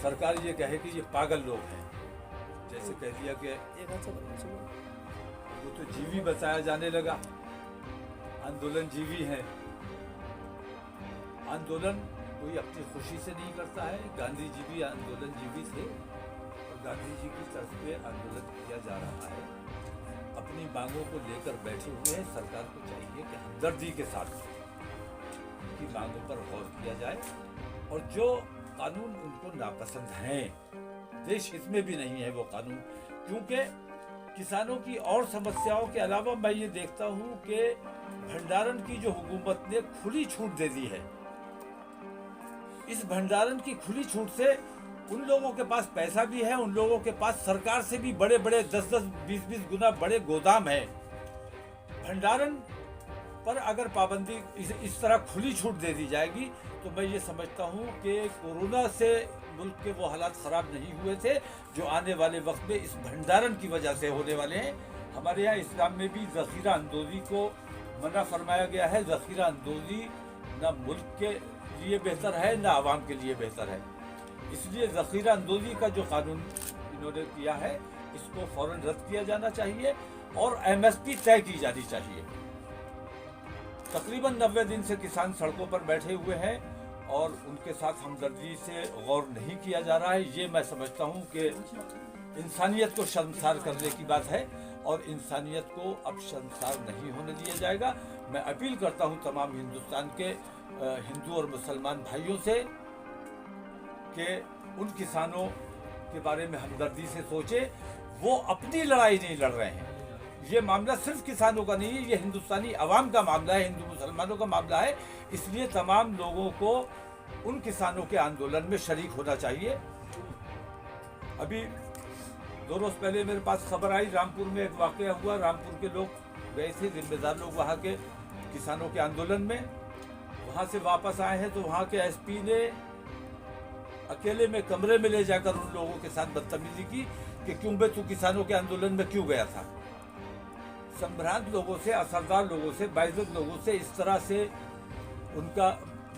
सरकार ये कहे कि ये पागल लोग हैं, जैसे कह दिया कि वो तो जीवी बताया जाने लगा, आंदोलन जीवी है। आंदोलन कोई अपनी खुशी से नहीं करता है। गांधी जी भी आंदोलन जीवी थे और गांधी जी की तरफ पे आंदोलन किया जा रहा है। अपनी मांगों को लेकर बैठे हुए हैं। सरकार को चाहिए कि हमदर्दी के साथ उनकी मांगों पर गौर किया जाए और जो कानून उनको नापसंद हैं, देश हित में भी नहीं है वो कानून, क्योंकि किसानों की और समस्याओं के अलावा मैं ये देखता हूँ कि भंडारण की जो हुकूमत ने खुली छूट दे दी है, इस भंडारण की खुली छूट से उन लोगों के पास पैसा भी है, उन लोगों के पास सरकार से भी बड़े बड़े 10-10, 20-20 गुना बड़े गोदाम है। भंडारण पर अगर पाबंदी इस तरह खुली छूट दे दी जाएगी तो मैं ये समझता हूँ कि कोरोना से मुल्क के वो हालात ख़राब नहीं हुए थे जो आने वाले वक्त में इस भंडारण की वजह से होने वाले हैं। हमारे यहाँ इस्लाम में भी ज़ख़ीरा अंदोज़ी को मना फरमाया गया है। ज़ख़ीरा अंदोज़ी ना मुल्क के लिए बेहतर है ना आवाम के लिए बेहतर है। इसलिए ज़ख़ीरा अंदोज़ी का जो कानून इन्होंने किया है इसको फ़ौरन रद्द किया जाना चाहिए और MSP तय की जानी चाहिए। तकरीबन 90 दिन से किसान सड़कों पर बैठे हुए हैं और उनके साथ हमदर्दी से गौर नहीं किया जा रहा है। ये मैं समझता हूँ कि इंसानियत को शर्मसार करने की बात है और इंसानियत को अब शर्मसार नहीं होने दिया जाएगा। मैं अपील करता हूँ तमाम हिंदुस्तान के हिंदू और मुसलमान भाइयों से कि उन किसानों के बारे में हमदर्दी से सोचे। वो अपनी लड़ाई नहीं लड़ रहे हैं। ये मामला सिर्फ किसानों का नहीं है, ये हिंदुस्तानी अवाम का मामला है, हिंदू मुसलमानों का मामला है। इसलिए तमाम लोगों को उन किसानों के आंदोलन में शरीक होना चाहिए। अभी 2 रोज पहले मेरे पास खबर आई, रामपुर में एक वाकया हुआ। रामपुर के लोग गए थे, जिम्मेदार लोग वहाँ के किसानों के आंदोलन में, वहाँ से वापस आए हैं तो वहाँ के SP ने अकेले में कमरे में ले जाकर उन लोगों के साथ बदतमीजी की कि क्यों बे तू किसानों के आंदोलन में क्यों गया था। संभ्रांत लोगों से, असरदार लोगों से, बाइज्जत लोगों से इस तरह से उनका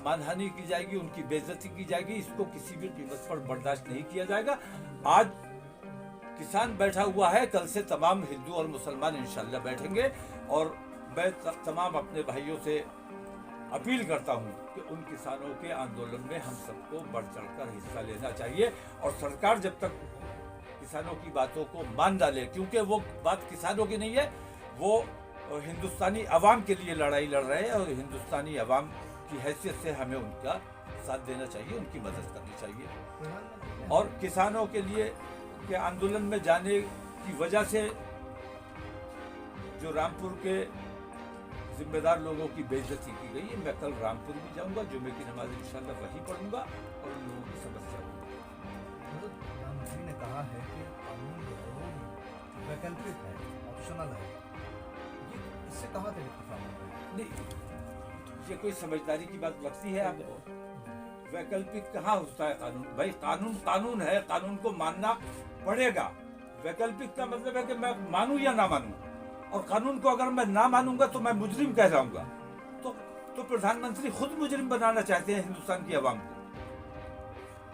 मानहानि की जाएगी, उनकी बेइज्जती की जाएगी, इसको किसी भी कीमत पर बर्दाश्त नहीं किया जाएगा। आज किसान बैठा हुआ है, कल से तमाम हिंदू और मुसलमान इंशाल्लाह बैठेंगे और मैं तमाम अपने भाइयों से अपील करता हूं कि उन किसानों के आंदोलन में हम सबको बढ़ चढ़कर हिस्सा लेना चाहिए और सरकार जब तक किसानों की बातों को मान डाले, क्योंकि वो बात किसानों की नहीं है, वो हिंदुस्तानी अवाम के लिए लड़ाई लड़ रहे हैं और हिंदुस्तानी अवाम की हैसियत से हमें उनका साथ देना चाहिए, उनकी मदद करनी चाहिए। और किसानों के लिए के आंदोलन में जाने की वजह से जो रामपुर के जिम्मेदार लोगों की बेइज्जती की गई है, मैं कल रामपुर भी जाऊंगा, जुमे की नमाज इंशाल्लाह वहीं पढ़ूंगा और उन लोगों की समस्या प्रधानमंत्री ने कहा है कि कानून जो है वो वैकल्पिक है, ऑप्शनल है। ये इससे कहाँ तक इत्तेफाक नहीं, ये कोई समझदारी की बात लगती है आपको? वैकल्पिक कहाँ होता है कानून? भाई कानून कानून है, कानून को मानना पड़ेगा। वैकल्पिक का मतलब है कि मैं मानूं या ना मानूं, और कानून को अगर मैं ना मानूंगा तो मैं मुजरिम कहलाऊंगा। तो प्रधानमंत्री खुद मुजरिम बनाना चाहते हैं हिंदुस्तान की आवाम को।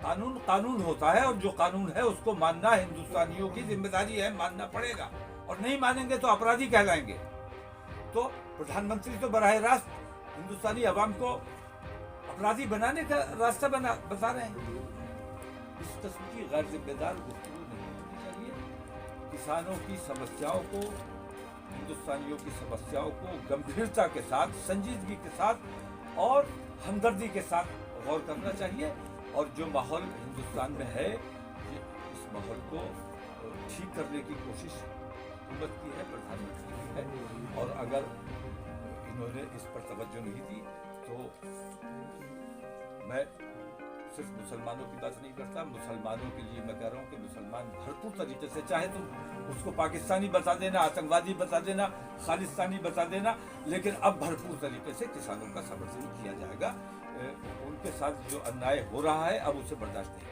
कानून कानून होता है और जो कानून है उसको मानना हिंदुस्तानियों की जिम्मेदारी है, मानना पड़ेगा, और नहीं मानेंगे तो अपराधी कहलाएंगे। तो प्रधानमंत्री तो बराह रास्त हिंदुस्तानी आवाम को अपराधी बनाने का रास्ता बता रहे हैं। इस किस्म की गैर जिम्मेदार गुफ्तगू नहीं होनी चाहिए। किसानों की समस्याओं को, हिंदुस्तानियों की समस्याओं को गंभीरता के साथ, संजीदगी के साथ और हमदर्दी के साथ गौर करना चाहिए। और जो माहौल हिंदुस्तान में है, इस माहौल को ठीक करने की कोशिश हुकूमत की है, प्रधानमंत्री की है। और अगर इन्होंने इस पर तवज्जो नहीं दी तो मैं सिर्फ मुसलमानों की बात नहीं करता, मुसलमानों के लिए मैं कह रहा हूँ कि मुसलमान भरपूर तरीके से, चाहे तुम उसको पाकिस्तानी बता देना, आतंकवादी बता देना, खालिस्तानी बता देना, लेकिन अब भरपूर तरीके से किसानों का समर्थन किया जाएगा। उनके साथ जो अन्याय हो रहा है अब उसे बर्दाश्त नहीं